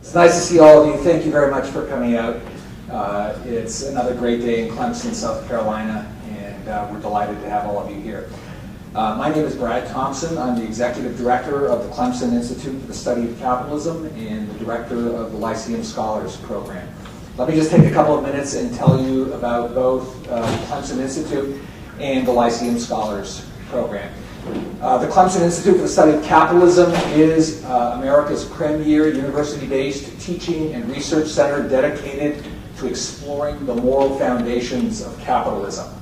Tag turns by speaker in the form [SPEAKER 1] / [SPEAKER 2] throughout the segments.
[SPEAKER 1] It's nice to see all of you. Thank you very much for coming out. It's another great day in Clemson, South Carolina, and we're delighted to have all of you here. My name is Brad Thompson. I'm the Executive Director of the Clemson Institute for the Study of Capitalism and the Director of the Lyceum Scholars Program. Let me just take a couple of minutes and tell you about both the Clemson Institute and the Lyceum Scholars Program. The Clemson Institute for the Study of Capitalism is America's premier university-based teaching and research center dedicated to exploring the moral foundations of capitalism.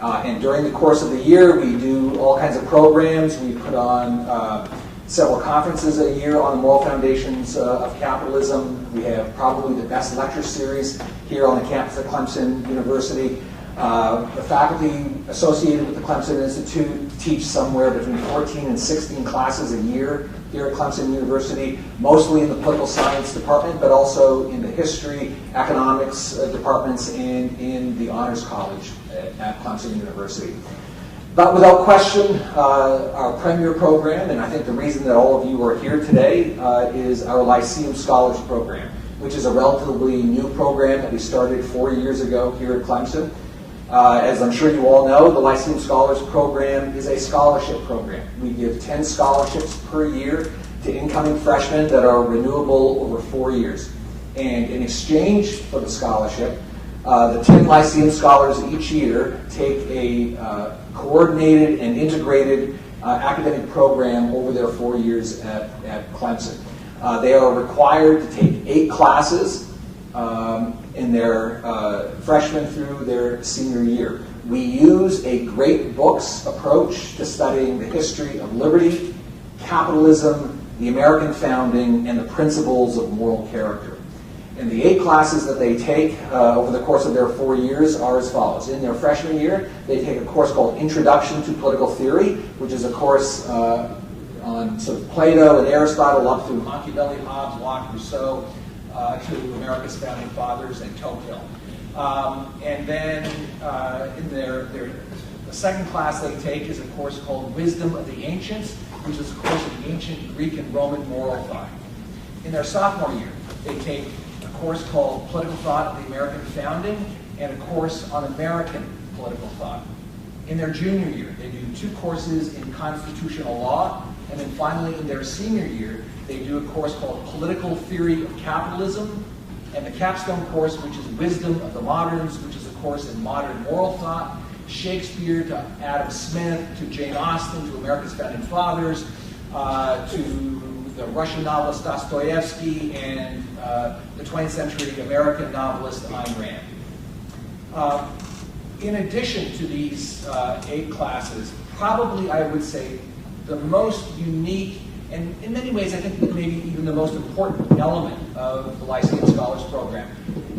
[SPEAKER 1] And during the course of the year, we do all kinds of programs. We put on several conferences a year on the moral foundations of capitalism. We have probably the best lecture series here on the campus of Clemson University. The faculty associated with the Clemson Institute teach somewhere between 14 and 16 classes a year here at Clemson University, mostly in the political science department, but also in the history, economics departments, and in the honors college at Clemson University. But without question, our premier program, and I think the reason that all of you are here today, is our Lyceum Scholars Program, which is a relatively new program that we started 4 years ago here at Clemson. As I'm sure you all know, the Lyceum Scholars Program is a scholarship program. We give 10 scholarships per year to incoming freshmen that are renewable over 4 years. And in exchange for the scholarship, the 10 Lyceum Scholars each year take a coordinated and integrated academic program over their 4 years at Clemson. They are required to take 8 classes in their freshman through their senior year. We use a great books approach to studying the history of liberty, capitalism, the American founding, and the principles of moral character. And the 8 classes that they take over the course of their 4 years are as follows. In their freshman year, they take a course called Introduction to Political Theory, which is a course on sort of Plato and Aristotle up through Machiavelli, Hobbes, Locke, Rousseau, to America's founding fathers and Tocqueville. And then in the second class they take is a course called Wisdom of the Ancients, which is a course of ancient Greek and Roman moral thought. In their sophomore year, they take a course called Political Thought of the American Founding and a course on American political thought. In their junior year, they do 2 courses in constitutional law, and then finally in their senior year, they do a course called Political Theory of Capitalism, and the capstone course, which is Wisdom of the Moderns, which is a course in modern moral thought, Shakespeare to Adam Smith, to Jane Austen, to America's founding fathers, to the Russian novelist Dostoevsky, and the 20th century American novelist Ayn Rand. In addition to these 8 classes, probably I would say the most unique, and in many ways I think maybe even the most important element of the Lyceum Scholars Program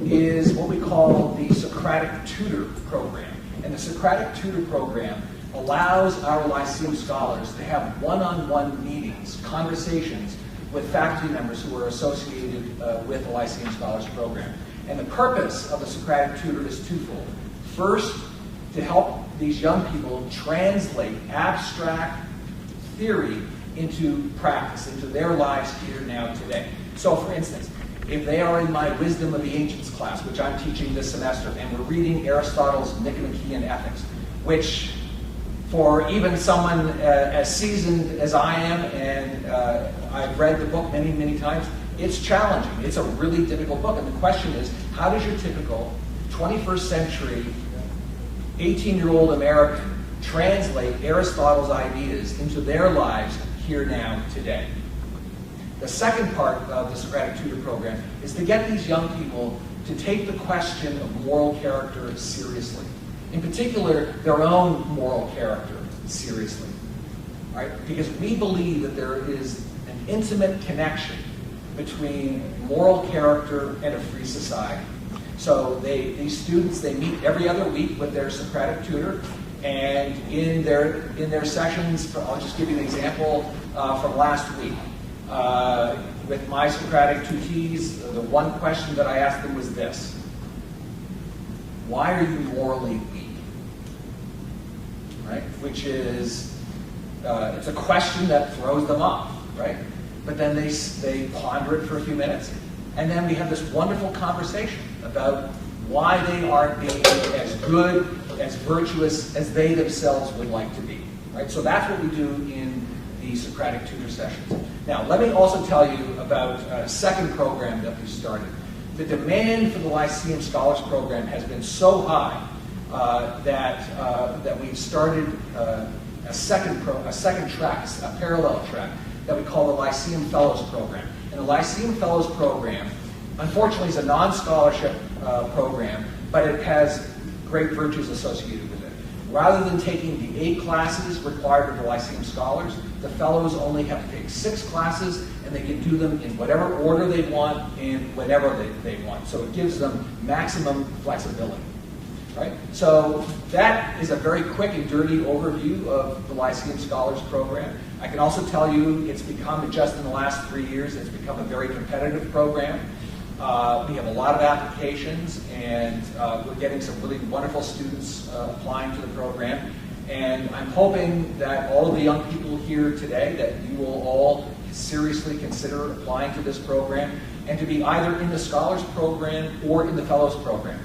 [SPEAKER 1] is what we call the Socratic tutor program. And the Socratic tutor program allows our Lyceum scholars to have one-on-one meetings, conversations with faculty members who are associated with the Lyceum Scholars Program. And the purpose of the Socratic tutor is twofold. First, to help these young people translate abstract theory into practice, into their lives here now today. So for instance, if they are in my Wisdom of the Ancients class, which I'm teaching this semester, and we're reading Aristotle's Nicomachean Ethics, which for even someone as seasoned as I am, and I've read the book many, many times, it's challenging. It's a really difficult book. And the question is, how does your typical 21st century 18-year-old American translate Aristotle's ideas into their lives here now today? The second part of the Socratic tutor program is to get these young people to take the question of moral character seriously. In particular, their own moral character seriously. Right? Because we believe that there is an intimate connection between moral character and a free society. So these students, they meet every other week with their Socratic tutor, and in their sessions, I'll just give you an example from last week. With my Socratic tutees, the one question that I asked them was this: why are you morally weak? Right? Which is, it's a question that throws them off, right? But then they ponder it for a few minutes, And then we have this wonderful conversation about why they aren't being as good, as virtuous as they themselves would like to be. Right? So that's what we do in the Socratic tutor sessions. Now, let me also tell you about a second program that we started. The demand for the Lyceum Scholars Program has been so high that we've started a second track, a parallel track, that we call the Lyceum Fellows Program. And the Lyceum Fellows Program, unfortunately, is a non-scholarship program, but it has great virtues associated with it. Rather than taking the 8 classes required of the Lyceum Scholars, the Fellows only have to take 6 classes, and they can do them in whatever order they want and whenever they want. So it gives them maximum flexibility. Right? So that is a very quick and dirty overview of the Lyceum Scholars Program. I can also tell you it's become, just in the last 3 years, it's become a very competitive program. We have a lot of applications, and we're getting some really wonderful students applying to the program. And I'm hoping that all of the young people here today, that you will all seriously consider applying to this program, and to be either in the Scholars Program or in the Fellows Program.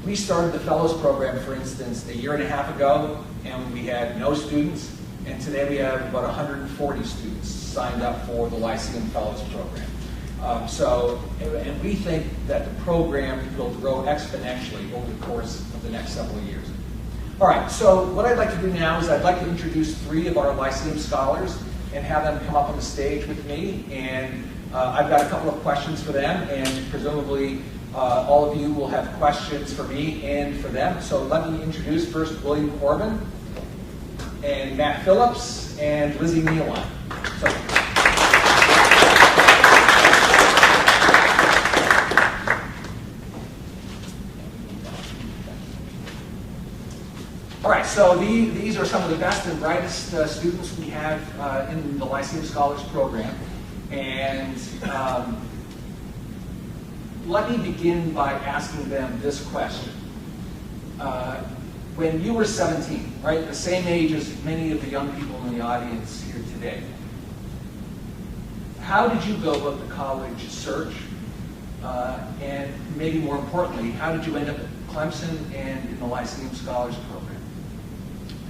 [SPEAKER 1] We started the Fellows Program, for instance, a year and a half ago, and we had no students. And today we have about 140 students signed up for the Lyceum Fellows Program. And we think that the program will grow exponentially over the course of the next several years. All right, so what I'd like to do now is I'd like to introduce 3 of our Lyceum Scholars and have them come up on the stage with me. And I've got a couple of questions for them, and presumably all of you will have questions for me and for them. So let me introduce first William Corbin, and Matt Phillips, and Lizzie Nealon. All right, so these are some of the best and brightest students we have in the Lyceum Scholars Program. And let me begin by asking them this question. When you were 17, right, the same age as many of the young people in the audience here today, how did you go about the college search? And maybe more importantly, how did you end up at Clemson and in the Lyceum Scholars Program?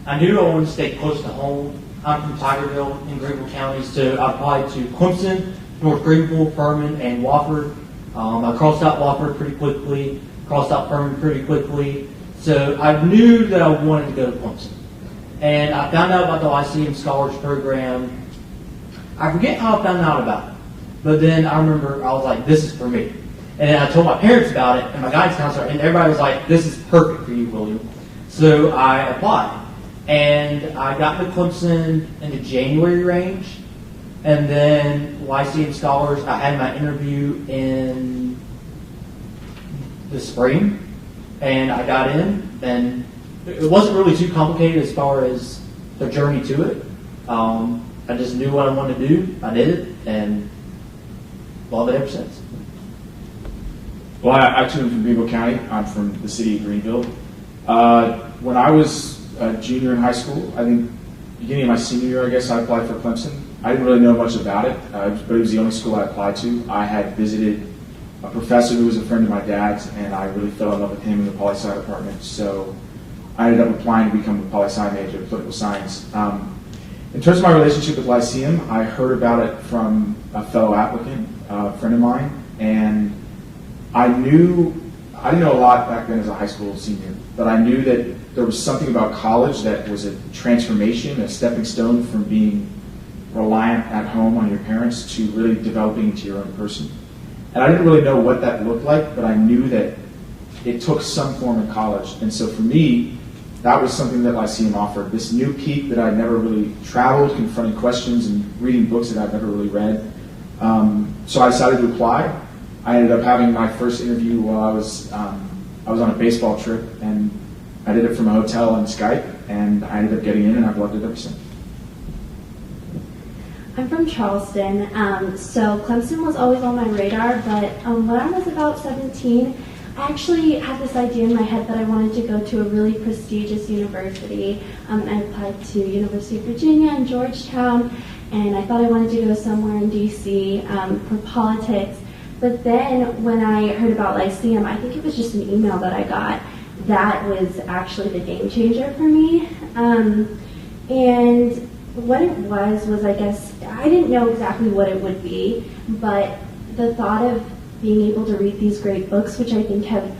[SPEAKER 2] I knew I wanted to stay close to home. I'm from Tigerville in Greenville County, so I applied to Clemson, North Greenville, Furman, and Wofford. I crossed out Wofford pretty quickly, crossed out Furman pretty quickly. So I knew that I wanted to go to Clemson. And I found out about the Lyceum Scholars Program. I forget how I found out about it. But then I remember I was like, this is for me. And then I told my parents about it, and my guidance counselor, and everybody was like, this is perfect for you, William. So I applied. And I got to Clemson in the January range. And then Lyceum Scholars, I had my interview in the spring. And I got in, and it wasn't really too complicated as far as the journey to it. I just knew what I wanted to do. I did it, and loved it ever since.
[SPEAKER 3] Well, I too am from Greenville County. I'm from the city of Greenville. When I was a junior in high school, I think beginning of my senior year, I guess, I applied for Clemson. I didn't really know much about it, but it was the only school I applied to. I had visited a professor who was a friend of my dad's, and I really fell in love with him in the poli-sci department. So I ended up applying to become a poli-sci major, political science. In terms of my relationship with Lyceum, I heard about it from a fellow applicant, a friend of mine, and I didn't know a lot back then as a high school senior, but I knew that there was something about college that was a transformation, a stepping stone from being reliant at home on your parents to really developing into your own person. And I didn't really know what that looked like, but I knew that it took some form in college. And so for me, that was something that Lyceum offered, this new peak that I'd never really traveled, confronting questions and reading books that I'd never really read. So I decided to apply. I ended up having my first interview while I was on a baseball trip, and I did it from a hotel on Skype, and I ended up getting in, and I've loved it ever since.
[SPEAKER 4] I'm from Charleston, so Clemson was always on my radar, but when I was about 17, I actually had this idea in my head that I wanted to go to a really prestigious university. I applied to University of Virginia and Georgetown, and I thought I wanted to go somewhere in DC for politics. But then when I heard about Lyceum, I think it was just an email that I got, that was actually the game changer for me. And what it was I guess, I didn't know exactly what it would be, but the thought of being able to read these great books, which I think have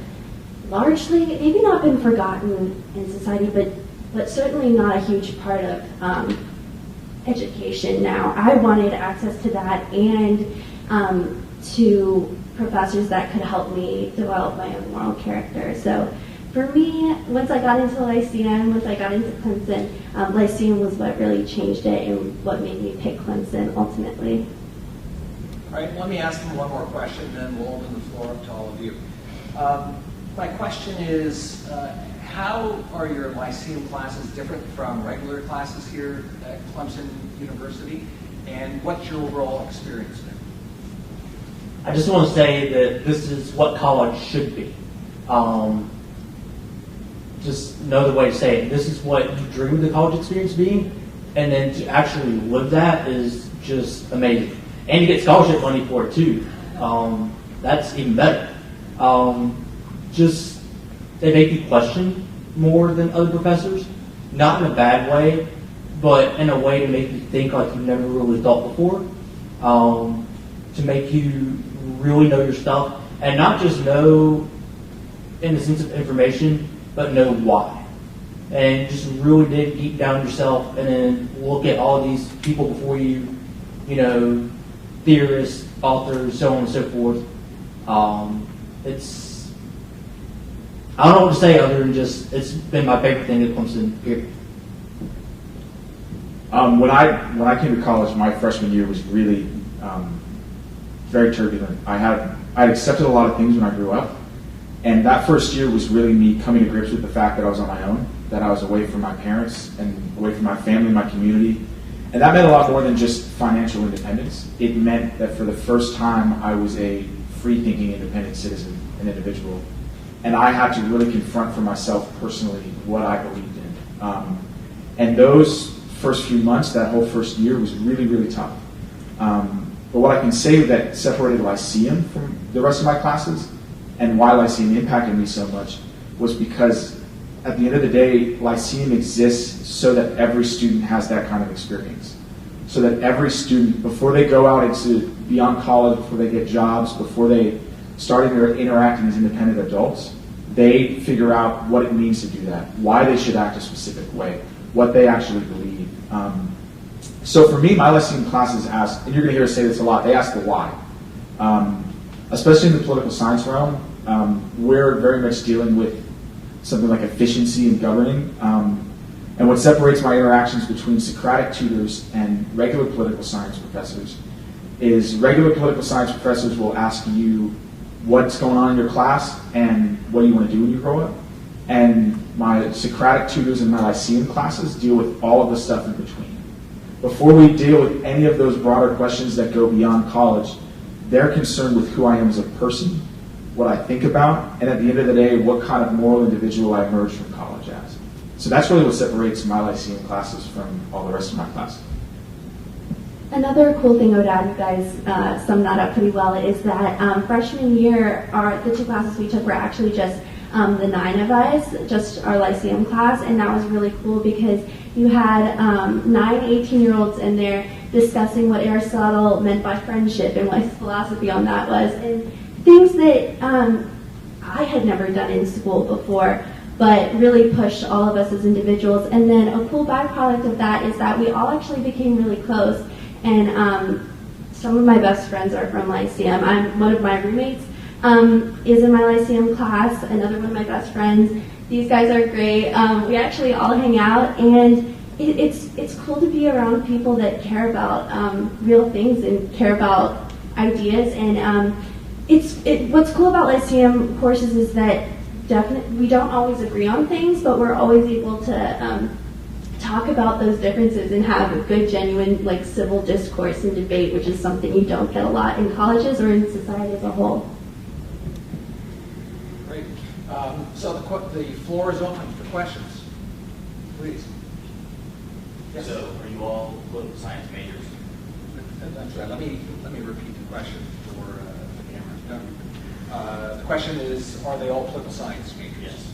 [SPEAKER 4] largely, maybe not been forgotten in society, but certainly not a huge part of education now. I wanted access to that and to professors that could help me develop my own moral character. So for me, once I got into Lyceum, once I got into Clemson, Lyceum was what really changed it and what made me pick Clemson ultimately.
[SPEAKER 1] All right, let me ask them one more question, then we'll open the floor up to all of you. My question is, how are your Lyceum classes different from regular classes here at Clemson University, and what's your overall experience there?
[SPEAKER 2] I just want to say that this is what college should be. Just another way to say it, this is what you dream of the college experience being, and then to actually live that is just amazing. And you get scholarship money for it too. That's even better. Just, they make you question more than other professors, not in a bad way, but in a way to make you think like you've never really thought before, to make you really know your stuff, and not just know in the sense of information, but know why. And just really dig deep down yourself and then look at all these people before you, theorists, authors, so on and so forth. I don't know what to say other than just, it's been my favorite thing at Clemson, period.
[SPEAKER 3] When I came to college, my freshman year was really very turbulent. I had accepted a lot of things when I grew up, and that first year was really me coming to grips with the fact that I was on my own, that I was away from my parents and away from my family, my community. And that meant a lot more than just financial independence. It meant that for the first time, I was a free-thinking, independent citizen, an individual. And I had to really confront for myself personally what I believed in. And those first few months, that whole first year, was really, really tough. But what I can say that separated Lyceum from the rest of my classes, and why Lyceum impacted me so much, was because at the end of the day, Lyceum exists so that every student has that kind of experience. So that every student, before they go out into beyond college, before they get jobs, before they start interacting as independent adults, they figure out what it means to do that, why they should act a specific way, what they actually believe. So for me, my Lyceum classes ask, and you're going to hear us say this a lot, they ask the why. Especially in the political science realm, we're very much dealing with something like efficiency in governing. And what separates my interactions between Socratic tutors and regular political science professors is regular political science professors will ask you what's going on in your class and what do you want to do when you grow up. And my Socratic tutors in my Lyceum classes deal with all of the stuff in between. Before we deal with any of those broader questions that go beyond college, they're concerned with who I am as a person, what I think about, and at the end of the day, what kind of moral individual I emerge from college as. So that's really what separates my Lyceum classes from all the rest of my classes.
[SPEAKER 4] Another cool thing I would add, you guys summed that up pretty well, is that freshman year, the two classes we took were actually just the 9 of us, just our Lyceum class, and that was really cool because you had 9 18-year-olds in there discussing what Aristotle meant by friendship and what his philosophy on that was, and things that I had never done in school before, but really pushed all of us as individuals. And then a cool byproduct of that is that we all actually became really close, and some of my best friends are from Lyceum. One of my roommates is in my Lyceum class, another one of my best friends. These guys are great. We actually all hang out, and it's cool to be around people that care about real things and care about ideas. And what's cool about Lyceum courses is that we don't always agree on things, but we're always able to talk about those differences and have a good, genuine, civil discourse and debate, which is something you don't get a lot in colleges or in society as a whole.
[SPEAKER 1] Great. So the floor is open for questions. Please. Yes.
[SPEAKER 5] So, are you all political science majors?
[SPEAKER 1] That's right. Let me repeat the question for the camera. No. The question is, are they all political science majors?
[SPEAKER 2] Yes.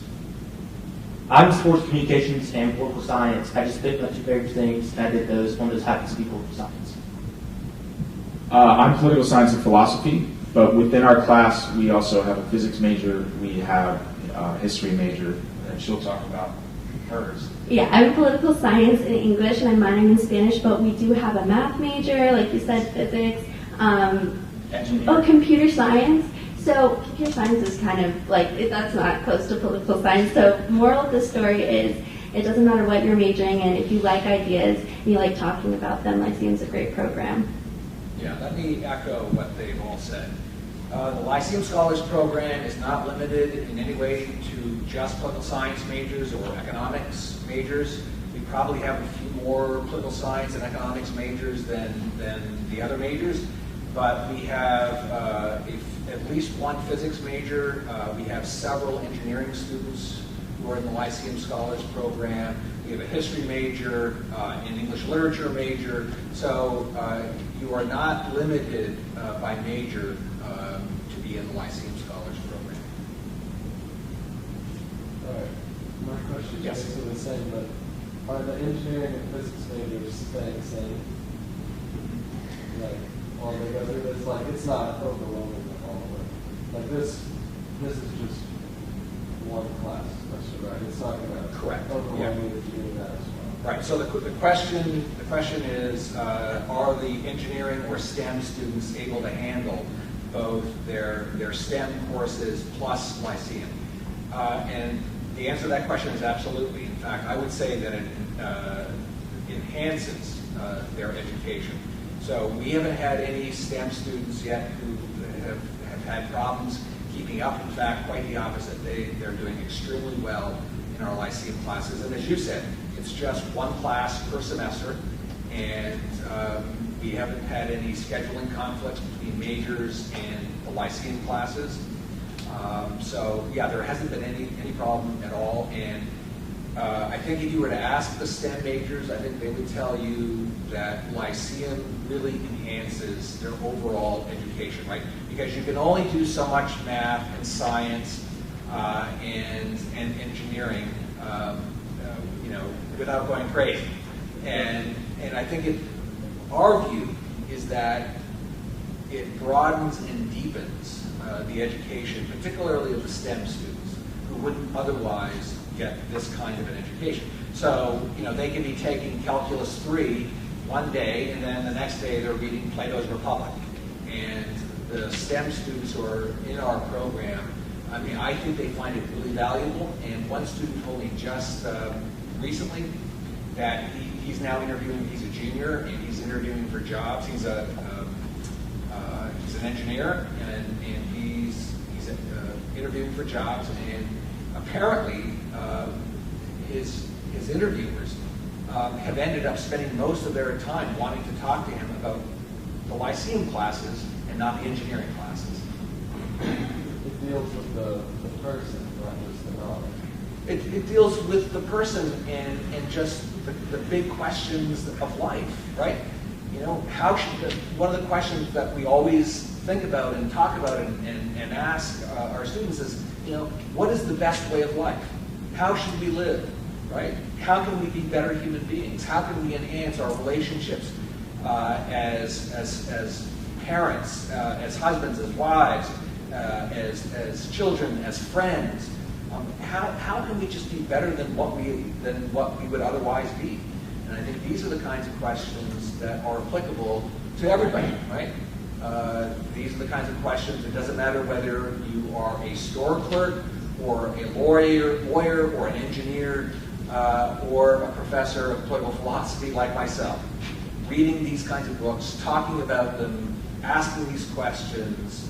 [SPEAKER 2] I'm sports communications and political science. I just picked my two favorite things, and I did those. One of those happens to be political science.
[SPEAKER 3] I'm political science and philosophy, but within our class, we also have a physics major, we have a history major, and she'll talk about hers.
[SPEAKER 4] Yeah, I'm political science and English, and I'm minoring in Spanish, but we do have a math major, like you said, physics, computer science. So computer science is kind of like, that's not close to political science. So moral of the story is, it doesn't matter what you're majoring in, if you like ideas and you like talking about them, Lyceum's a great program.
[SPEAKER 1] Yeah, let me echo what they've all said. The Lyceum Scholars Program is not limited in any way to just political science majors or economics majors. We probably have a few more political science and economics majors than the other majors, but we have at least one physics major. We have several engineering students who are in the Lyceum Scholars Program. We have a history major, an English literature major. So you are not limited by major to be in the Lyceum Scholars Program.
[SPEAKER 5] All right. My question
[SPEAKER 1] Yes.
[SPEAKER 5] is basically the same, but are the engineering and physics majors staying the same? Like, all together? It's like, it's not overwhelming all the way. Like this is just one class, right? It's not going to
[SPEAKER 1] Correct.
[SPEAKER 5] overwhelm you if you do that as well.
[SPEAKER 1] Right. So the question is, are the engineering or STEM students able to handle both their STEM courses plus Lyceum? And the answer to that question is absolutely. In fact, I would say that it enhances their education. So we haven't had any STEM students yet who have had problems keeping up. In fact, quite the opposite. They're doing extremely well in our Lyceum classes. And as you said, it's just one class per semester, and we haven't had any scheduling conflicts between majors and the Lyceum classes. So yeah, there hasn't been any problem at all. And I think if you were to ask the STEM majors, I think they would tell you that Lyceum really enhances their overall education, right? Because you can only do so much math and science and engineering, without going crazy. And I think our view is that it broadens and deepens the education, particularly of the STEM students who wouldn't otherwise get this kind of an education. So, they can be taking Calculus 3 one day, and then the next day they're reading Plato's Republic. And the STEM students who are in our program, I think they find it really valuable. And one student told me just recently that he's now interviewing, he's a junior, and he's interviewing for jobs. He's an engineer, and he's interviewing for jobs, and apparently his interviewers have ended up spending most of their time wanting to talk to him about the Lyceum classes and not the engineering classes.
[SPEAKER 5] It deals with the person, not just the knowledge.
[SPEAKER 1] It deals with the person and just the big questions of life, right? One of the questions that we always think about and talk about and ask our students is, what is the best way of life? How should we live, right? How can we be better human beings? How can we enhance our relationships as parents, as husbands, as wives, as children, as friends? How can we just be better than what we would otherwise be? And I think these are the kinds of questions that are applicable to everybody, right? These are the kinds of questions. It doesn't matter whether you are a store clerk or a lawyer or an engineer or a professor of political philosophy like myself. Reading these kinds of books, talking about them, asking these questions,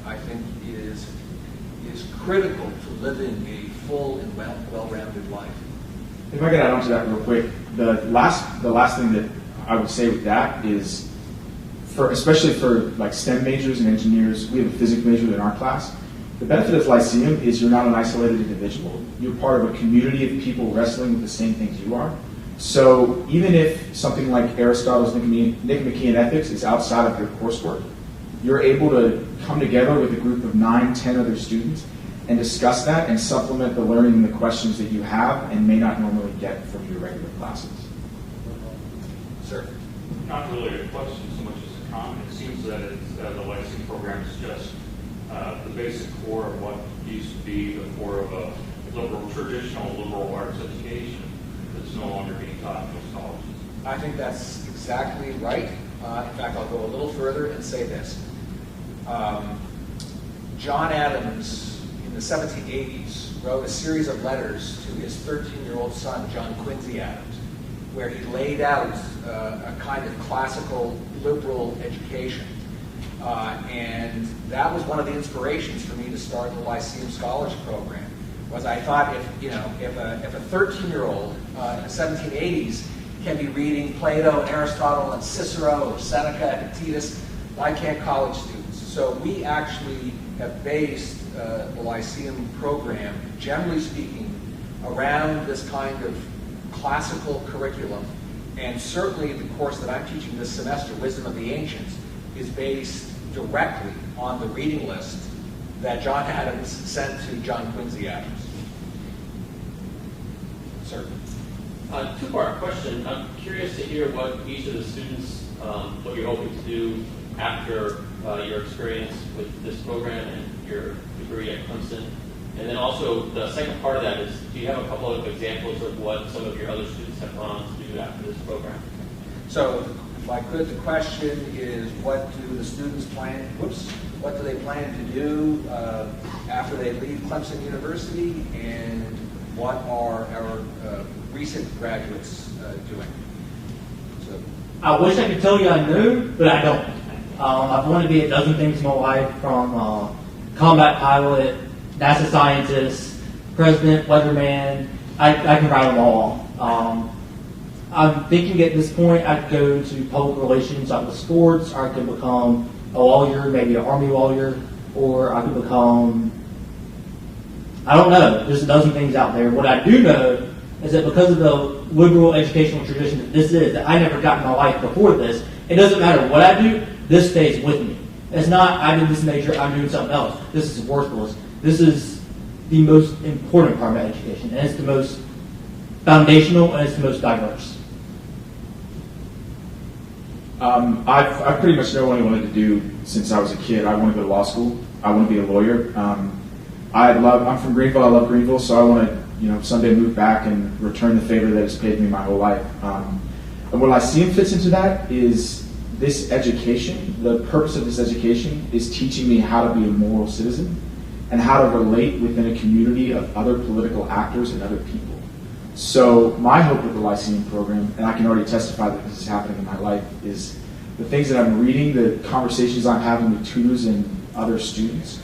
[SPEAKER 1] I think is critical to living a full and well-rounded life.
[SPEAKER 3] If I could add on to that real quick, the last thing that I would say with that is, especially for like STEM majors and engineers, we have a physics major in our class. The benefit of Lyceum is you're not an isolated individual. You're part of a community of people wrestling with the same things you are. So even if something like Aristotle's Nicomachean Ethics is outside of your coursework, you're able to come together with a group of 9, 10 other students and discuss that and supplement the learning and the questions that you have and may not normally get from your regular classes.
[SPEAKER 1] Sir?
[SPEAKER 6] Not really a question so much as a comment. It seems that the Lyceum program is just the basic core of what used to be the core of a traditional liberal arts education that's no longer being taught in most colleges.
[SPEAKER 1] I think that's exactly right. In fact, I'll go a little further and say this. John Adams, in the 1780s, wrote a series of letters to his 13-year-old son, John Quincy Adams, where he laid out a kind of classical liberal education. And that was one of the inspirations for me to start the Lyceum Scholars Program. Was I thought if a 13-year-old in the 1780s can be reading Plato and Aristotle and Cicero or Seneca and Epictetus, why can't college students? So we actually have based the Lyceum program, generally speaking, around this kind of classical curriculum. And certainly the course that I'm teaching this semester, Wisdom of the Ancients, is based directly on the reading list that John Adams sent to John Quincy Adams. Sir?
[SPEAKER 7] Two-part question. I'm curious to hear what each of the students, what you're hoping to do after your experience with this program and your degree at Clemson. And then also the second part of that is, do you have a couple of examples of what some of your other students have gone on to do after this program?
[SPEAKER 1] So, if I could, the question is, what do the students plan, what do they plan to do after they leave Clemson University, and what are our recent graduates doing? So,
[SPEAKER 2] I wish I could tell you I knew, but I don't. I've wanted to be a dozen things in my life, from combat pilot, NASA scientist, president, weatherman. I can write them all. I'm thinking at this point I could go into public relations, like with sports, or I could become a lawyer, maybe an army lawyer, or I could become, I don't know, there's a dozen things out there. What I do know is that because of the liberal educational tradition that this is, that I never got in my life before this, it doesn't matter what I do, this stays with me. It's not, I did this major, I'm doing something else. This is worthless. This is the most important part of my education, and it's the most foundational, and it's the most diverse.
[SPEAKER 3] I pretty much know what I wanted to do since I was a kid. I want to go to law school. I want to be a lawyer. I'm from Greenville. I love Greenville, so I want to, someday move back and return the favor that has paid me my whole life. And what Lyceum fits into that is this education. The purpose of this education is teaching me how to be a moral citizen and how to relate within a community of other political actors and other people. So my hope with the Lyceum program, and I can already testify that this is happening in my life, is the things that I'm reading, the conversations I'm having with tutors and other students,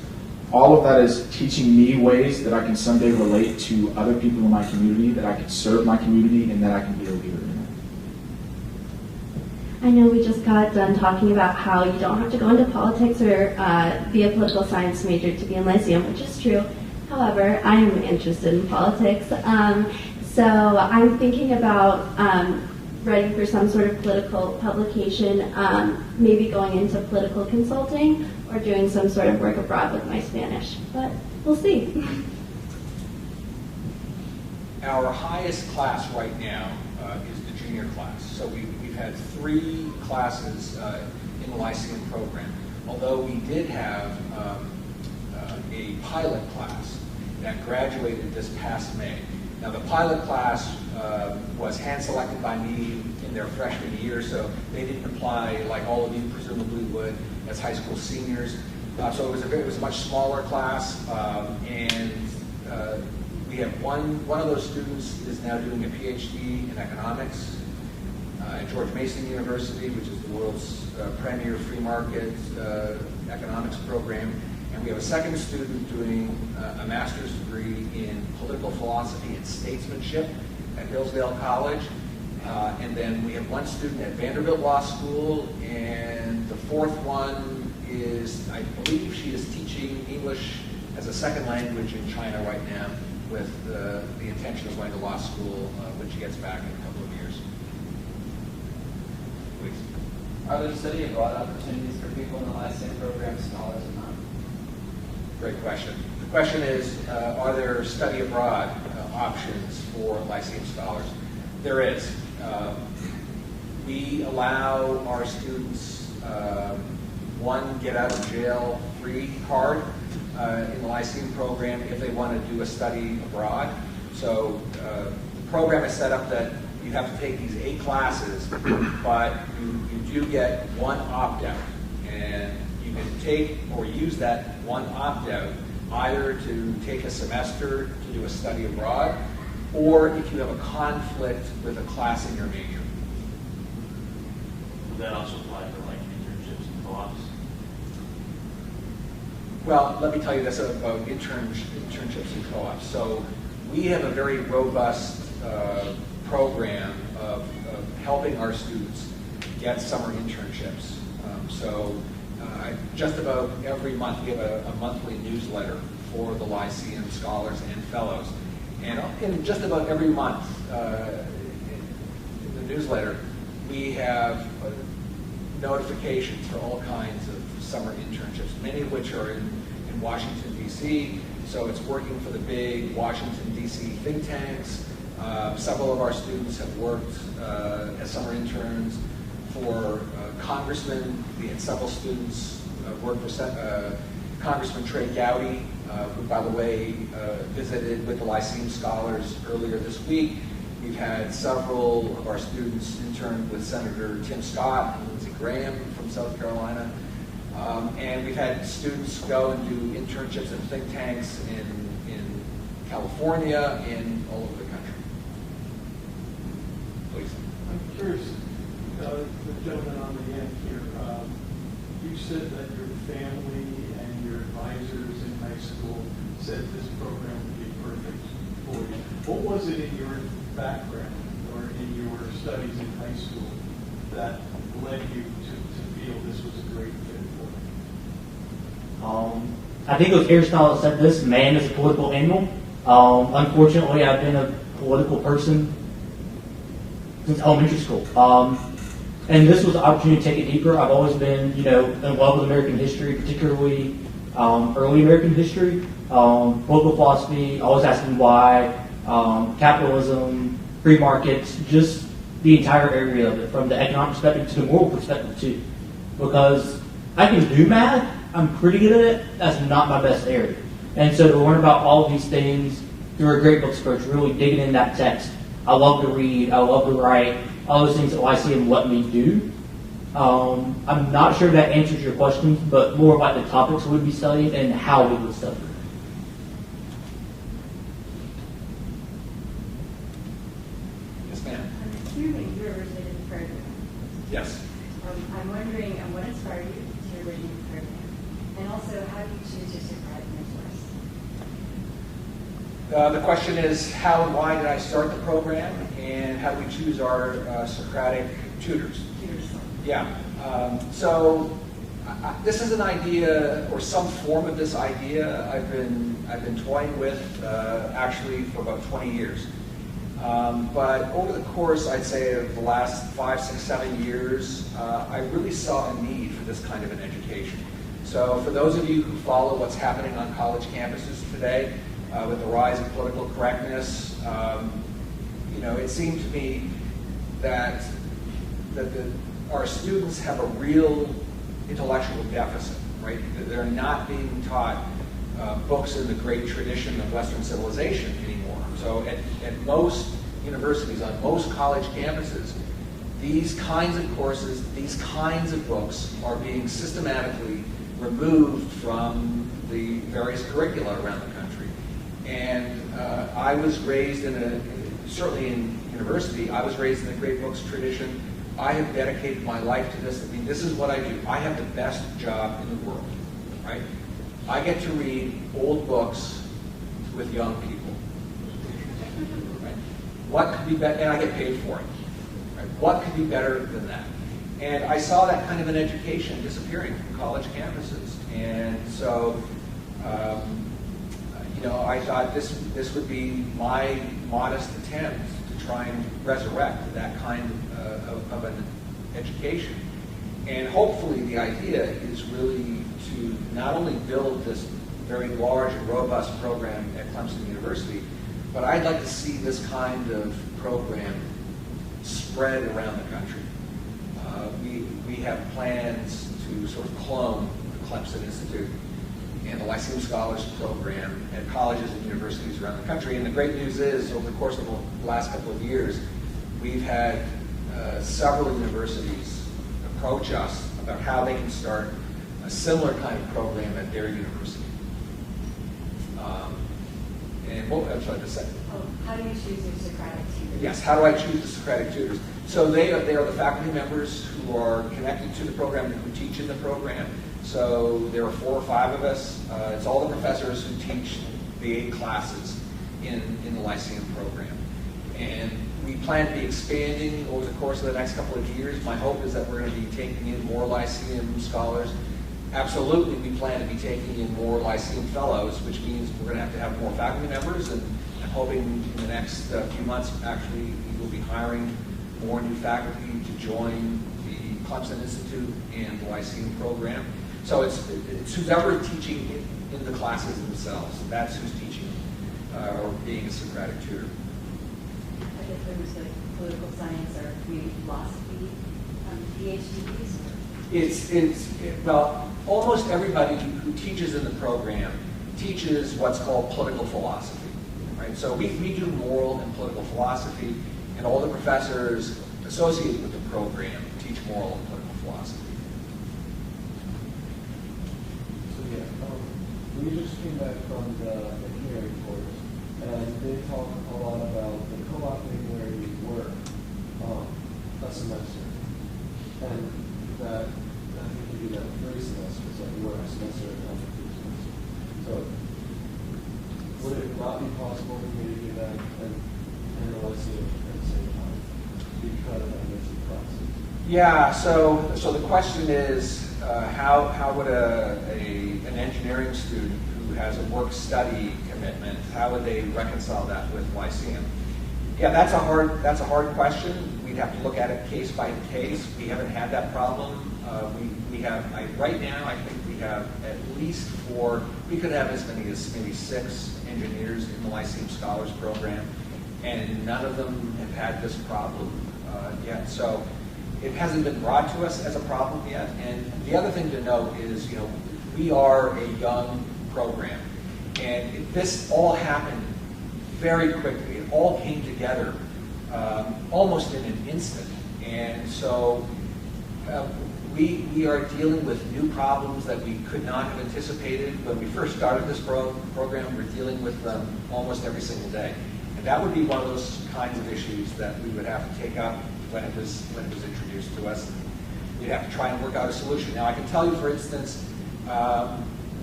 [SPEAKER 3] all of that is teaching me ways that I can someday relate to other people in my community, that I can serve my community, and that I can be a leader in it.
[SPEAKER 4] I know we just got done talking about how you don't have to go into politics or be a political science major to be in Lyceum, which is true. However, I am interested in politics. So I'm thinking about writing for some sort of political publication, maybe going into political consulting or doing some sort of work abroad with my Spanish. But we'll see.
[SPEAKER 1] our highest class right now is the junior class. So we've had 3 classes in the Lyceum program, although we did have a pilot class that graduated this past May. Now, the pilot class was hand-selected by me in their freshman year, so they didn't apply like all of you presumably would as high school seniors. So it was a much smaller class, and we have one of those students is now doing a PhD in economics at George Mason University, which is the world's premier free market economics program. And we have a second student doing a master's degree in political philosophy and statesmanship at Hillsdale College. And then we have one student at Vanderbilt Law School, and the 4th one is, I believe she is teaching English as a second language in China right now, with the intention of going to law school when she gets back in a couple of years. Please.
[SPEAKER 8] Are there study abroad opportunities for people in the Lyceum program, scholars or not?
[SPEAKER 1] Great question. The question is, are there study abroad options for Lyceum scholars? There is. We allow our students one get out of jail free card in the Lyceum program if they want to do a study abroad. So the program is set up that you have to take these 8 classes, but you do get one opt-out. And you can take or use that one opt-out either to take a semester to do a study abroad, or if you have a conflict with a class in your major.
[SPEAKER 7] Would that also apply for like internships and co-ops?
[SPEAKER 1] Well, let me tell you this about internships and co-ops. So we have a very robust program of helping our students get summer internships. Just about every month we have a monthly newsletter for the Lyceum Scholars and Fellows. And in just about every month in the newsletter, we have notifications for all kinds of summer internships, many of which are in Washington, D.C. So it's working for the big Washington, D.C. think tanks. Several of our students have worked as summer interns for congressmen. We had several students work for Congressman Trey Gowdy, who, by the way, visited with the Lyceum Scholars earlier this week. We've had several of our students intern with Senator Tim Scott and Lindsey Graham from South Carolina. And we've had students go and do internships in think tanks in California and all over the country. Please.
[SPEAKER 9] I'm curious, the gentleman on the end here, you said that your family and your advisors in high school said this program would be perfect for you. What was it in your background or in your studies in high school that led you to feel this was a great fit for you?
[SPEAKER 2] I think it was Aristotle that said this: man is a political animal. Unfortunately, I've been a political person since elementary school. And this was an opportunity to take it deeper. I've always been, in love with American history, particularly early American history, political philosophy, always asking why, capitalism, free markets, just the entire area of it, from the economic perspective to the moral perspective too. Because I can do math, I'm pretty good at it, that's not my best area. And so to learn about all of these things through a great books approach, really digging in that text. I love to read, I love to write, all those things that Lyceum let me do. I'm not sure that answers your questions, but more about the topics we'd be studying and how we would study.
[SPEAKER 1] Yes, ma'am.
[SPEAKER 10] I'm assuming you're originally in the program.
[SPEAKER 1] Yes.
[SPEAKER 10] I'm wondering what inspired you to originate the program, and also how do you choose your Socratic mentors?
[SPEAKER 1] The question is, how and why did I start the program, and how do we choose our Socratic tutors? Yeah. This is an idea, or some form of this idea, I've been toying with actually for about 20 years. But over the course, I'd say, of the last 5, 6, 7 years, I really saw a need for this kind of an education. So for those of you who follow what's happening on college campuses today, with the rise of political correctness, it seemed to me that our students have a real intellectual deficit, right? They're not being taught books in the great tradition of Western civilization anymore. So at most universities, on most college campuses, these kinds of courses, these kinds of books are being systematically removed from the various curricula around the country. And I was raised certainly in university, I was raised in the great books tradition. I have dedicated my life to this. I mean, this is what I do. I have the best job in the world, right? I get to read old books with young people. Right? What could be better? And I get paid for it. Right? What could be better than that? And I saw that kind of an education disappearing from college campuses. And so, I thought this would be my modest attempt to try and resurrect that kind of an education. And hopefully the idea is really to not only build this very large and robust program at Clemson University, but I'd like to see this kind of program spread around the country. We have plans to sort of clone the Clemson Institute and the Lyceum Scholars Program at colleges and universities around the country. And the great news is, over the course of the last couple of years, we've had several universities approach us about how they can start a similar kind of program at their university. And what I'm sorry, the second.
[SPEAKER 10] How do you choose your Socratic tutors?
[SPEAKER 1] Yes, how do I choose the Socratic tutors? So they are the faculty members who are connected to the program and who teach in the program. So there are 4 or 5 of us. It's all the professors who teach the 8 classes in the Lyceum program. And we plan to be expanding over the course of the next couple of years. My hope is that we're going to be taking in more Lyceum scholars. Absolutely, we plan to be taking in more Lyceum fellows, which means we're going to have more faculty members, and I'm hoping in the next few months, actually, we will be hiring more new faculty to join the Clemson Institute and the Lyceum program. So it's who's ever teaching in the classes themselves. That's who's teaching or being a Socratic tutor.
[SPEAKER 10] I guess there's like political science or community philosophy PhDs?
[SPEAKER 1] Well, almost everybody who teaches in the program teaches what's called political philosophy, right? So we do moral and political philosophy, and all the professors associated with the program teach moral and political philosophy.
[SPEAKER 5] So yeah, we just came back from the engineering course, and they talk a lot about the co-opting where you work a semester, and that I think you do that 3 semesters, like you work a semester and another 2 semesters. So would it not be possible for me to do that and the Lyceum at the same time because I miss the classes?
[SPEAKER 1] Yeah. So the question is, how would an engineering student who has a work-study commitment, how would they reconcile that with Lyceum? Yeah, that's a hard question. We'd have to look at it case by case. We haven't had that problem. We have right now. I think we have at least 4. We could have as many as maybe 6 engineers in the Lyceum Scholars Program, and none of them have had this problem yet. So it hasn't been brought to us as a problem yet. And the other thing to note is, we are a young program, and this all happened very quickly. It all came together almost in an instant. And so we are dealing with new problems that we could not have anticipated. When we first started this program, we're dealing with them almost every single day. And that would be one of those kinds of issues that we would have to take up when it was introduced to us. We'd have to try and work out a solution. Now, I can tell you, for instance,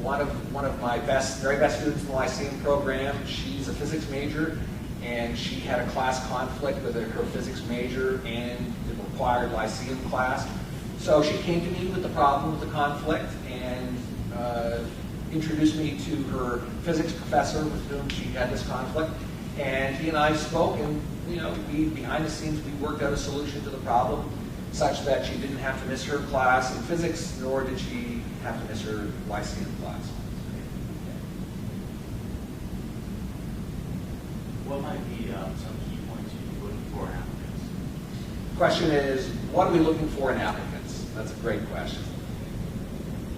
[SPEAKER 1] one of my very best students in the Lyceum program, she's a physics major, and she had a class conflict with her physics major and the required Lyceum class. So she came to me with the problem with the conflict and introduced me to her physics professor with whom she had this conflict. And he and I spoke, and behind the scenes we worked out a solution to the problem such that she didn't have to miss her class in physics, nor did she have to miss her Lyceum class.
[SPEAKER 11] What might be some key points you'd be looking for in applicants?
[SPEAKER 1] The question is, what are we looking for in applicants? That's a great question.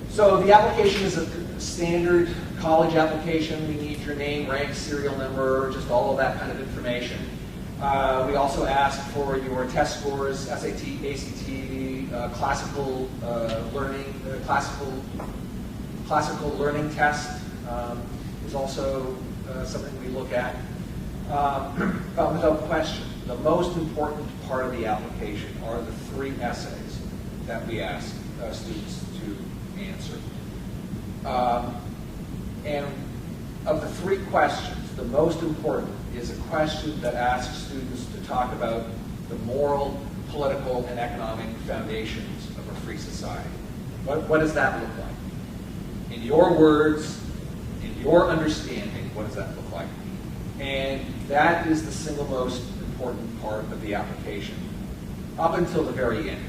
[SPEAKER 1] So the application is a standard college application. We need your name, rank, serial number, just all of that kind of information. We also ask for your test scores, SAT, ACT, classical learning test is also something we look at. But without question, the most important part of the application are the 3 essays that we ask students to answer. And of the 3 questions, the most important is a question that asks students to talk about the moral, political, and economic foundations of a free society. What does that look like? In your words, in your understanding, what does that look like? And that is the single most important part of the application, up until the very end.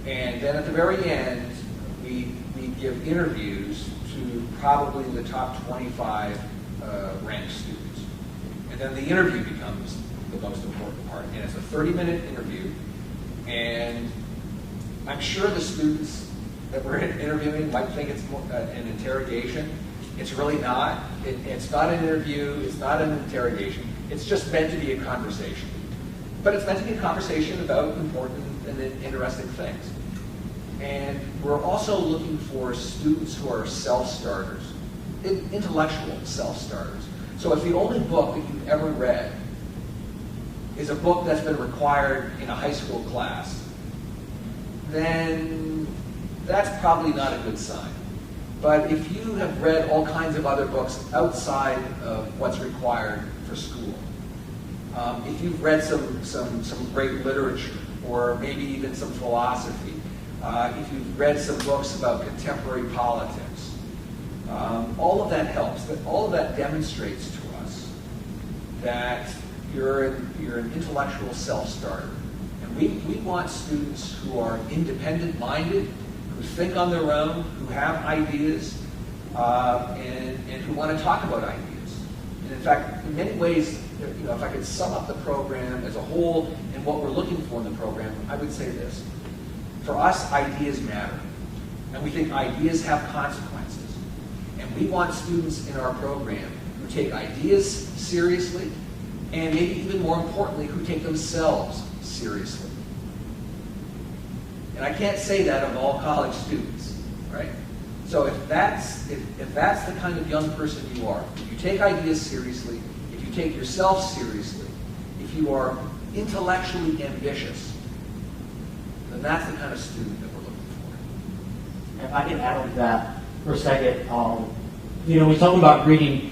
[SPEAKER 1] And then at the very end, we give interviews to probably the top 25 ranked students. And then the interview becomes the most important part. And it's a 30-minute interview. And I'm sure the students that we're interviewing might think it's more, an interrogation. It's really not. It's not an interview. It's not an interrogation. It's just meant to be a conversation. But it's meant to be a conversation about important and interesting things. And we're also looking for students who are self-starters, intellectual self-starters. So if the only book that you've ever read is a book that's been required in a high school class, then that's probably not a good sign. But if you have read all kinds of other books outside of what's required for school, if you've read some great literature, or maybe even some philosophy, if you've read some books about contemporary politics, all of that helps. All of that demonstrates to us that you're an intellectual self-starter. And we want students who are independent-minded, who think on their own, who have ideas, and who want to talk about ideas. And in fact, in many ways, if I could sum up the program as a whole and what we're looking for in the program, I would say this. For us, ideas matter. And we think ideas have consequences. And we want students in our program who take ideas seriously, and maybe even more importantly, who take themselves seriously. And I can't say that of all college students, right? So if that's the kind of young person you are, if you take ideas seriously, if you take yourself seriously, if you are intellectually ambitious, then that's the kind of student that we're looking for.
[SPEAKER 2] If I can add on to that for a second, we talk about reading.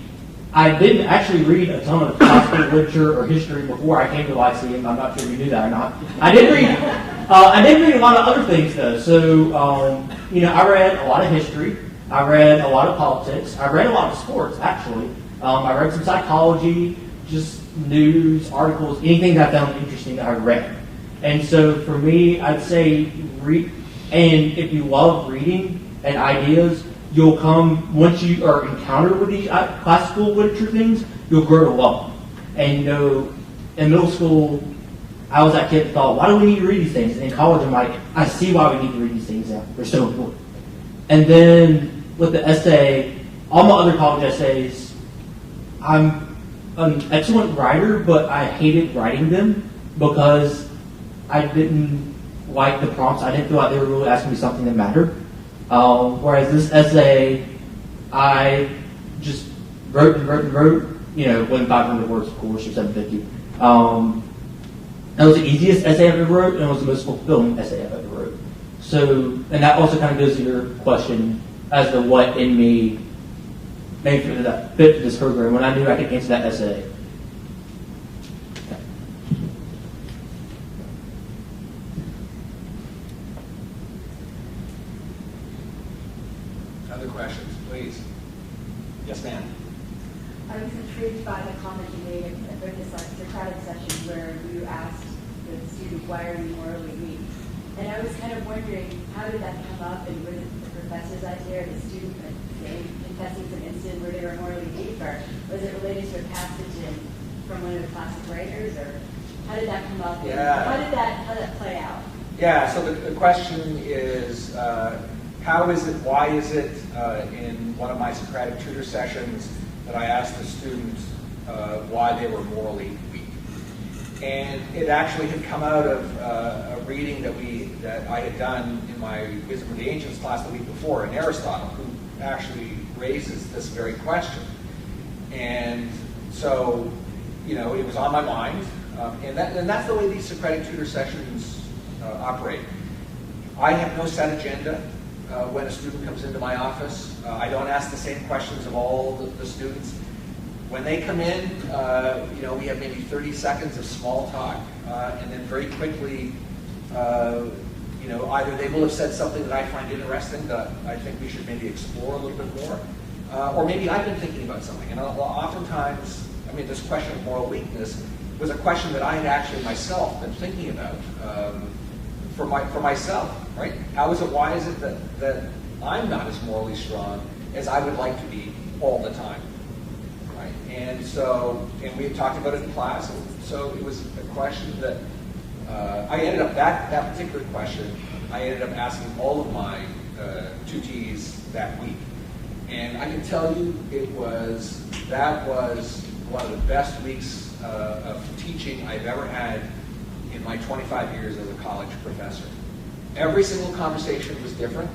[SPEAKER 2] I didn't actually read a ton of classical literature or history before I came to Lyceum. I'm not sure if you knew that or not. I did read a lot of other things though. So, I read a lot of history. I read a lot of politics. I read a lot of sports, actually. I read some psychology, just news, articles, anything that I found interesting that I read. And so for me, I'd say read. And if you love reading and ideas, you'll come, once you are encountered with these classical literature things, you'll grow to love them. And in middle school, I was that kid that thought, why do we need to read these things? And in college, I'm like, I see why we need to read these things now. They're so important. And then with the essay, all my other college essays, I'm an excellent writer, but I hated writing them because I didn't like the prompts. I didn't feel like they were really asking me something that mattered. Whereas this essay, I just wrote, within 500 words, of course, or 750. That was the easiest essay I've ever wrote, and it was the most fulfilling essay I've ever wrote. So, and that also kind of goes to your question as to what in me made for that fit for this program, when I knew I could answer that essay.
[SPEAKER 1] Other questions, please. Yes, ma'am.
[SPEAKER 10] I was intrigued by the comment you made at the Socratic session where you asked the student, why are you morally weak? And I was kind of wondering, how did that come up? And was it the professor's idea or the student confessing some incident where they were morally weak? Or was it related to a passage from one of the classic writers? Or how did that come up?
[SPEAKER 1] Yeah.
[SPEAKER 10] How did that play out?
[SPEAKER 1] Yeah, so the question is, how is it, why is it, in one of my Socratic tutor sessions, that I asked the students why they were morally weak. And it actually had come out of a reading that I had done in my Wisdom of the Ancients class the week before, in Aristotle, who actually raises this very question. And so, it was on my mind, and that's the way these Socratic tutor sessions operate. I have no set agenda. When a student comes into my office, I don't ask the same questions of all the students. When they come in, we have maybe 30 seconds of small talk, and then very quickly, either they will have said something that I find interesting that I think we should maybe explore a little bit more, or maybe I've been thinking about something. And oftentimes, this question of moral weakness was a question that I had actually myself been thinking about for myself, right? Why is it that I'm not as morally strong as I would like to be all the time, right? And we had talked about it in class, and so it was a question that I ended up, that particular question, I ended up asking all of my tutees that week. And I can tell you that was one of the best weeks of teaching I've ever had in my 25 years as a college professor. Every single conversation was different.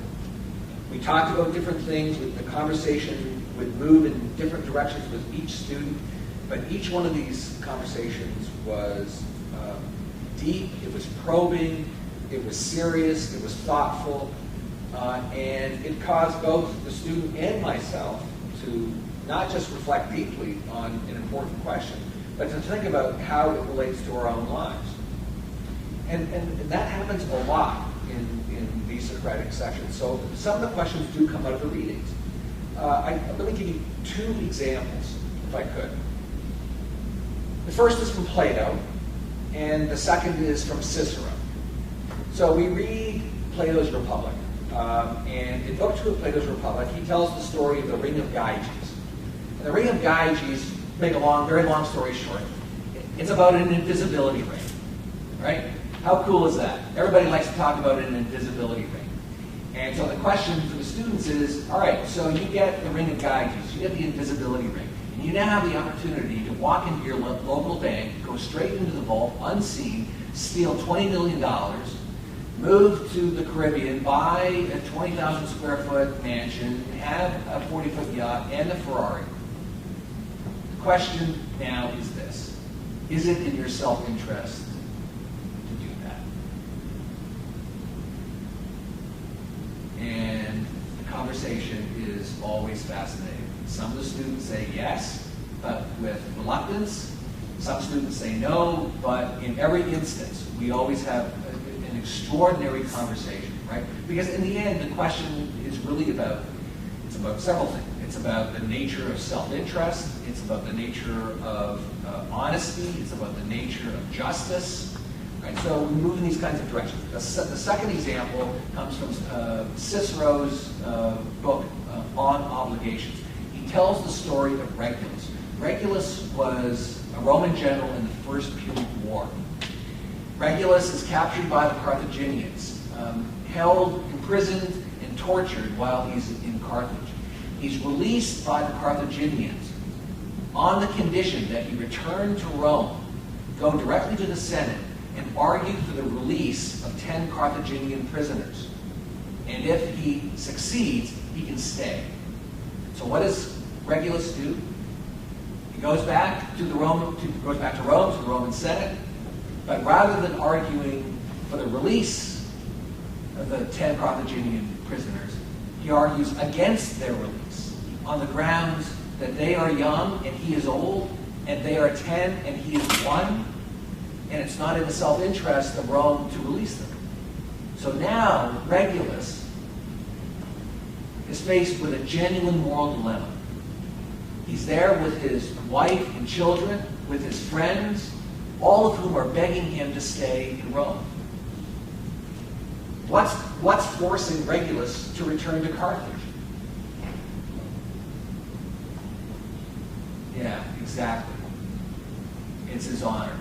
[SPEAKER 1] We talked about different things. The conversation would move in different directions with each student, but each one of these conversations was deep, it was probing, it was serious, it was thoughtful, and it caused both the student and myself to not just reflect deeply on an important question, but to think about how it relates to our own lives. And that happens a lot in these Socratic sessions. So some of the questions do come out of the readings. Let me give you 2 examples, if I could. The first is from Plato, and the second is from Cicero. So we read Plato's Republic. And in Book 2 of Plato's Republic, he tells the story of the Ring of Gyges. And the Ring of Gyges, make a very long story short, it's about an invisibility ring, right? How cool is that? Everybody likes to talk about an invisibility ring. And so the question for the students is, all right, so you get the Ring of Gyges, you get the invisibility ring, and you now have the opportunity to walk into your local bank, go straight into the vault, unseen, steal $20 million, move to the Caribbean, buy a 20,000 square foot mansion, have a 40-foot yacht, and a Ferrari. The question now is this: is it in your self-interest to do that? And the conversation is always fascinating. Some of the students say yes, but with reluctance. Some students say no, but in every instance, we always have an extraordinary conversation, right? Because in the end, the question is really about several things. It's about the nature of self-interest. It's about the nature of honesty. It's about the nature of justice. Right? So we move in these kinds of directions. The second example comes from Cicero's book on obligations. He tells the story of Regulus. Regulus was a Roman general in the First Punic War. Regulus is captured by the Carthaginians, held, imprisoned, and tortured while he's in Carthage. He's released by the Carthaginians on the condition that he return to Rome, go directly to the Senate, and argue for the release of 10 Carthaginian prisoners. And if he succeeds, he can stay. So what does Regulus do? He goes back to Rome, to the Roman Senate, but rather than arguing for the release of the 10 Carthaginian prisoners, he argues against their release on the grounds that they are young and he is old, and they are 10 and he is 1, and it's not in the self-interest of Rome to release them. So now Regulus is faced with a genuine moral dilemma. He's there with his wife and children, with his friends, all of whom are begging him to stay in Rome. What's forcing Regulus to return to Carthage? Yeah, exactly. It's his honor.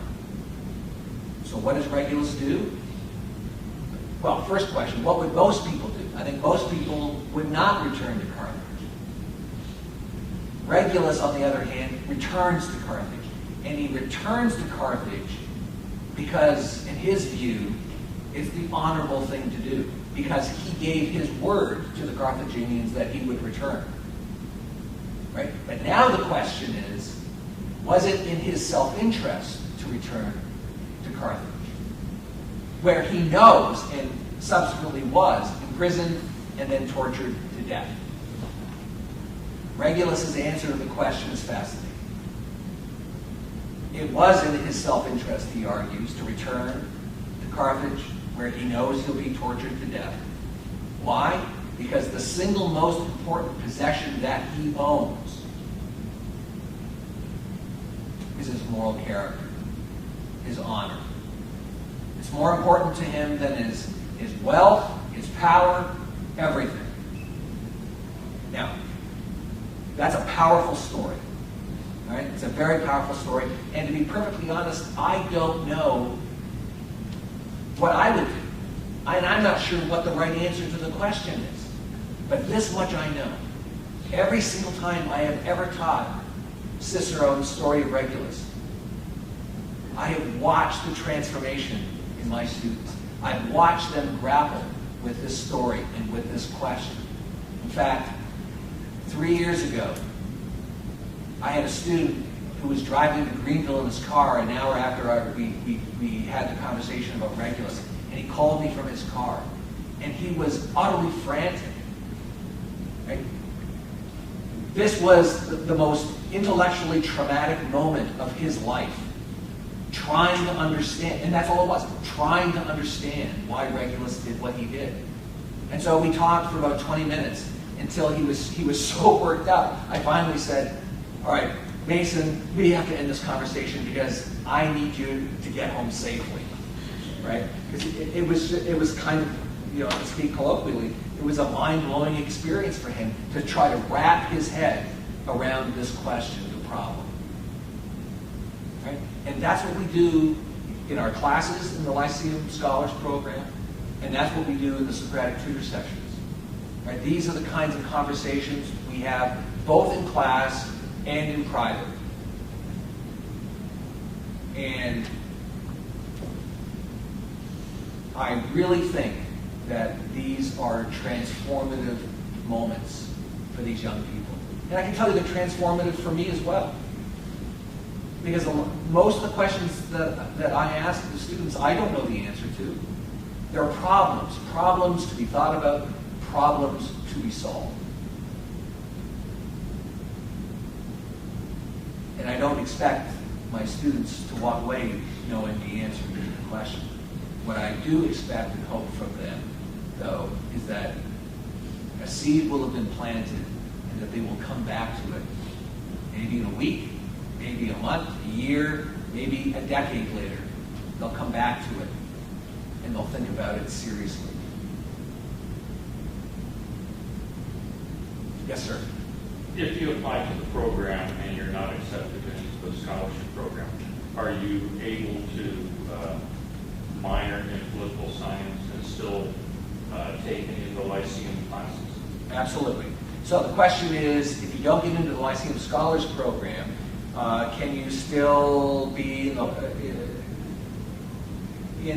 [SPEAKER 1] So what does Regulus do? Well, first question, what would most people do? I think most people would not return to Carthage. Regulus, on the other hand, returns to Carthage. And he returns to Carthage because, in his view, it's the honorable thing to do. Because he gave his word to the Carthaginians that he would return. Right? But now the question is, was it in his self-interest to return to Carthage, where he knows, and subsequently was, imprisoned and then tortured to death? Regulus's answer to the question is fascinating. It was in his self-interest, he argues, to return to Carthage, where he knows he'll be tortured to death. Why? Because the single most important possession that he owns is his moral character, his honor. It's more important to him than his wealth, his power, everything. Now, that's a powerful story. Right? It's a very powerful story. And to be perfectly honest, I don't know what I would do. And I'm not sure what the right answer to the question is. But this much I know. Every single time I have ever taught Cicero's story of Regulus, I have watched the transformation in my students. I've watched them grapple with this story and with this question. In fact, 3 years ago, I had a student who was driving to Greenville in his car an hour after we had the conversation about Regulus, and he called me from his car, and he was utterly frantic. Right? This was the most intellectually traumatic moment of his life, trying to understand, and that's all it was, trying to understand why Regulus did what he did. And so we talked for about 20 minutes until he was so worked up. I finally said, all right, Mason, we have to end this conversation because I need you to get home safely, right? Because it was kind of, to speak colloquially, it was a mind-blowing experience for him to try to wrap his head around this question, the problem. Right? And that's what we do in our classes in the Lyceum Scholars Program, and that's what we do in the Socratic tutor sections. Right? These are the kinds of conversations we have both in class and in private. And I really think that these are transformative moments for these young people. And I can tell you they're transformative for me as well. Because most of the questions that I ask the students, I don't know the answer to. There are problems to be thought about, problems to be solved. And I don't expect my students to walk away knowing the answer to the question. What I do expect and hope from them, though, is that a seed will have been planted and that they will come back to it, maybe in a week, maybe a month, a year, maybe a decade later. They'll come back to it and they'll think about it seriously. Yes, sir?
[SPEAKER 6] If you apply to the program and you're not accepted into the scholarship program, are you able to minor in political science and still take any of the Lyceum classes?
[SPEAKER 1] Absolutely. So the question is, if you don't get into the Lyceum Scholars Program, can you still be in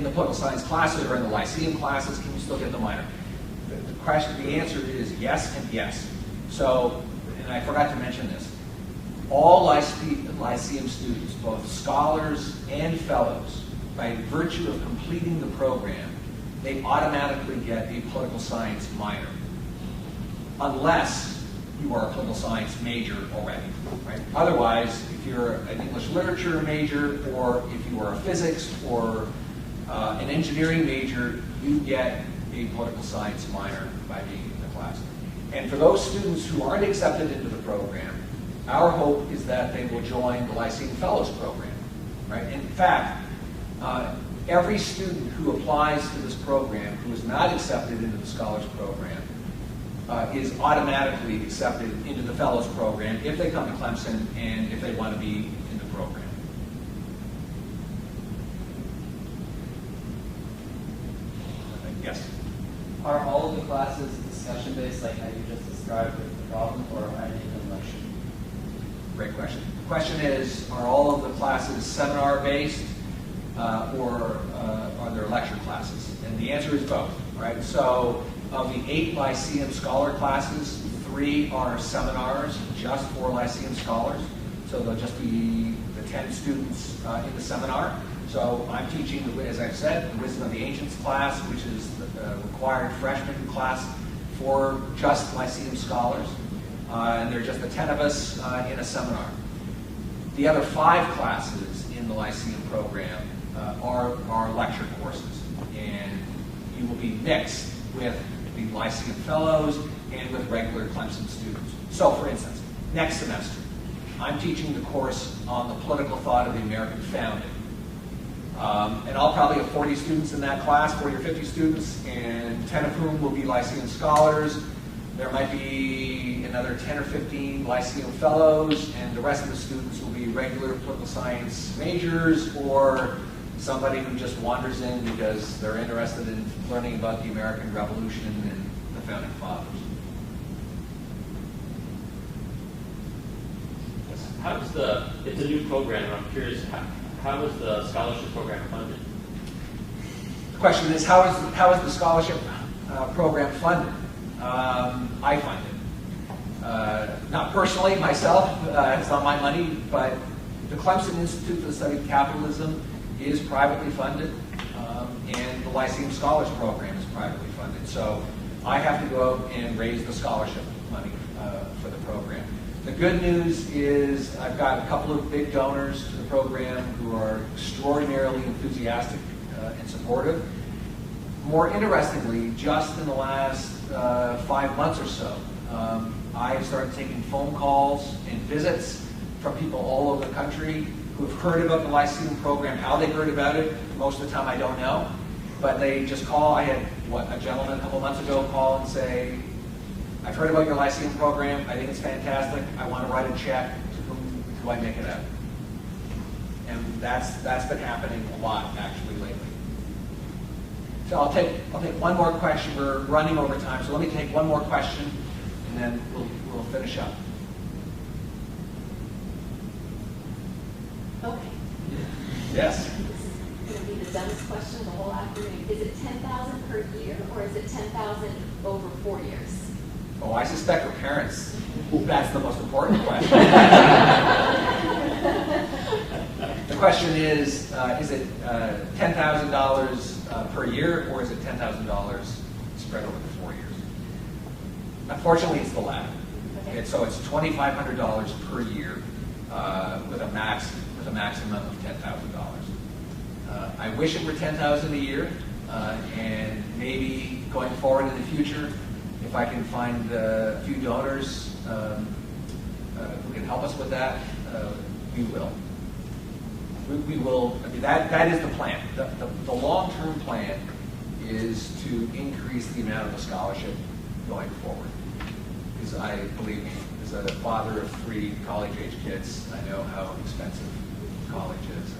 [SPEAKER 1] the political science classes or in the Lyceum classes? Can you still get the minor? The answer is yes and yes. So, and I forgot to mention this, all Lyceum students, both scholars and fellows, by virtue of completing the program, they automatically get a political science minor, unless you are a political science major already. Right? Otherwise, if you're an English literature major, or if you are a physics or an engineering major, you get a political science minor by being in the class. And for those students who aren't accepted into the program, our hope is that they will join the Lyceum Fellows Program. Right? In fact, every student who applies to this program who is not accepted into the Scholars Program is automatically accepted into the Fellows Program if they come to Clemson and if they want to be in the program. Yes?
[SPEAKER 8] Are all of the classes discussion-based, like how you just described with the problem, or are any of them lecture?
[SPEAKER 1] Great question. The question is, are all of the classes seminar-based or are there lecture classes? And the answer is both. Right? So of the 8 Lyceum Scholar classes, 3 are seminars just for Lyceum Scholars. So they'll just be the 10 students in the seminar. So I'm teaching, as I've said, the Wisdom of the Ancients class, which is the required freshman class for just Lyceum Scholars. And there are just the 10 of us in a seminar. The other 5 classes in the Lyceum program are lecture courses. And you will be mixed with the Lyceum Fellows and with regular Clemson students. So for instance, next semester, I'm teaching the course on the political thought of the American founding. And I'll probably have 40 students in that class, 40 or 50 students, and 10 of whom will be Lyceum Scholars. There might be another 10 or 15 Lyceum Fellows, and the rest of the students will be regular political science majors or somebody who just wanders in because they're interested in learning about the American Revolution and the Founding Fathers.
[SPEAKER 7] How is it's a new program, and I'm curious, how is the scholarship program funded?
[SPEAKER 1] The question is, how is the scholarship program funded? I fund it. Not personally, myself, it's not my money, but the Clemson Institute for the Study of Capitalism is privately funded, and the Lyceum Scholars Program is privately funded. So I have to go out and raise the scholarship money for the program. The good news is I've got a couple of big donors to the program who are extraordinarily enthusiastic and supportive. More interestingly, just in the last 5 months or so, I have started taking phone calls and visits from people all over the country who have heard about the Lyceum program. How they heard about it, most of the time I don't know, but they just call. I had a gentleman a couple months ago call and say, I've heard about your Lyceum program. I think it's fantastic. I want to write a check. To whom do I make it out? And that's been happening a lot actually lately. So I'll take one more question. We're running over time, so let me take one more question, and then we'll finish up.
[SPEAKER 12] Okay.
[SPEAKER 1] Yes.
[SPEAKER 12] This is going to be the dumbest question of the whole afternoon. Is it 10,000 per year, or is it 10,000 over 4 years?
[SPEAKER 1] Oh, I suspect for parents, that's the most important question. The question is it $10,000 per year, or is it $10,000 spread over the 4 years? Unfortunately, it's the latter. Okay. So it's $2,500 per year with a maximum of $10,000. I wish it were $10,000 a year, and maybe going forward in the future, if I can find a few donors who can help us with that, we will. We will. I mean, that is the plan. The long-term plan is to increase the amount of the scholarship going forward. Because believe me, as a father of 3 college-age kids, I know how expensive college is.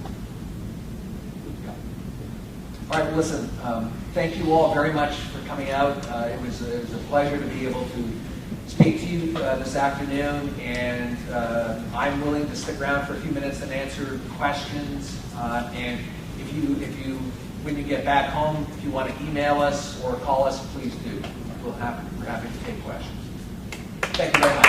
[SPEAKER 1] All right, well, listen, thank you all very much for coming out. It was a pleasure to be able to speak to you this afternoon, and I'm willing to stick around for a few minutes and answer questions. And if you, when you get back home, if you want to email us or call us, please do. We're happy to take questions. Thank you very much.